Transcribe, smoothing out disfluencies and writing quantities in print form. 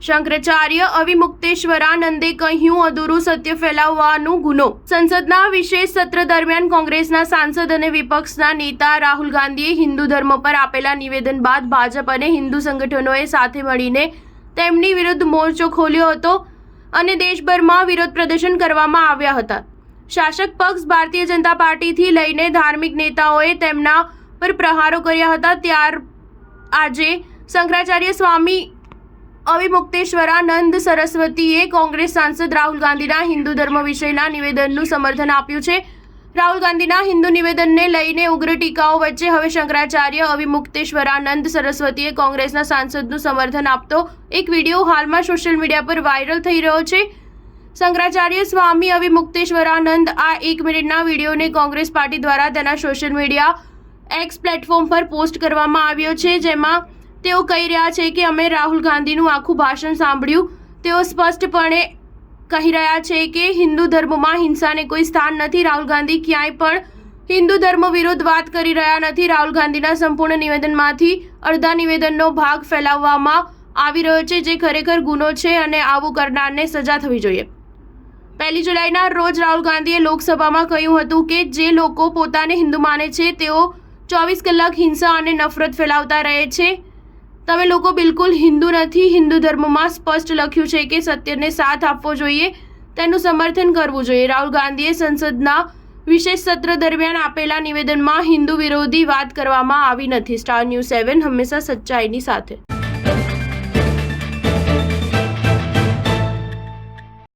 શંકરાચાર્ય અવિમુક્તેશ્વરાનંદે કહ્યું, અધૂરું સત્ય ફેલાવવાનો ગુનો। સંસદના વિશેષ સત્ર દરમિયાન કોંગ્રેસના સાંસદ અને વિપક્ષના નેતા રાહુલ ગાંધીએ હિન્દુ ધર્મ પર આપેલા નિવેદન બાદ ભાજપ અને હિન્દુ સંગઠનોએ સાથે મળીને તેમની વિરુદ્ધ મોરચો ખોલ્યો હતો અને દેશભરમાં વિરોધ પ્રદર્શન કરવામાં આવ્યા હતા। શાસક પક્ષ ભારતીય જનતા પાર્ટીથી લઈને ધાર્મિક નેતાઓએ તેમના પર પ્રહારો કર્યા હતા। ત્યાર આજે શંકરાચાર્ય સ્વામી અવિમુક્તેશ્વરાનંદ સરસ્વતીએ કોંગ્રેસ સાંસદ રાહુલ ગાંધીના હિન્દુ ધર્મ વિષયના નિવેદનનું સમર્થન આપ્યું છે। રાહુલ ગાંધીના હિન્દુ નિવેદનને લઈને ઉગ્ર ટીકાઓ વચ્ચે હવે શંકરાચાર્ય અવિમુક્તેશ્વરાનંદ સરસ્વતીએ કોંગ્રેસના સાંસદનું સમર્થન આપતો એક વિડીયો હાલમાં સોશિયલ મીડિયા પર વાયરલ થઈ રહ્યો છે। શંકરાચાર્ય સ્વામી અવિમુક્તેશ્વરાનંદ આ 1 મિનિટના વિડીયોને કોંગ્રેસ પાર્ટી દ્વારા તેના સોશિયલ મીડિયા એક્સ પ્લેટફોર્મ પર પોસ્ટ કરવામાં આવ્યો છે, જેમાં તેઓ કહી રહ્યા છે કે અમે રાહુલ ગાંધીનું આખું ભાષણ સાંભળ્યું। તેઓ સ્પષ્ટપણે કહી રહ્યા છે કે હિન્દુ ધર્મમાં હિંસાને કોઈ સ્થાન નથી। રાહુલ ગાંધી ક્યાંય પણ હિન્દુ ધર્મ વિરુદ્ધ વાત કરી રહ્યા નથી। રાહુલ ગાંધીના સંપૂર્ણ નિવેદનમાંથી અડધા નિવેદનનો ભાગ ફેલાવવામાં આવી રહ્યો છે, જે ખરેખર ગુનો છે અને આવું કરનારને સજા થવી જોઈએ। 1 જુલાઈના રોજ રાહુલ ગાંધીએ લોકસભામાં કહ્યું હતું કે જે લોકો પોતાને હિન્દુ માને છે તેઓ 24 કલાક હિંસા અને નફરત ફેલાવતા રહે છે। તમે લોકો બિલકુલ હિન્દુ નથી। હિન્દુ ધર્મમાં સ્પષ્ટ લખ્યું છે કે સત્યને સાથ આપવો જોઈએ, તેનું સમર્થન કરવું જોઈએ। રાહુલ ગાંધીએ સંસદના વિશેષ સત્ર દરમિયાન આપેલા નિવેદનમાં હિન્દુ વિરોધી વાત કરવામાં આવી નથી। સ્ટાર ન્યૂઝ 7 હંમેશા સચ્ચાઈની સાથે।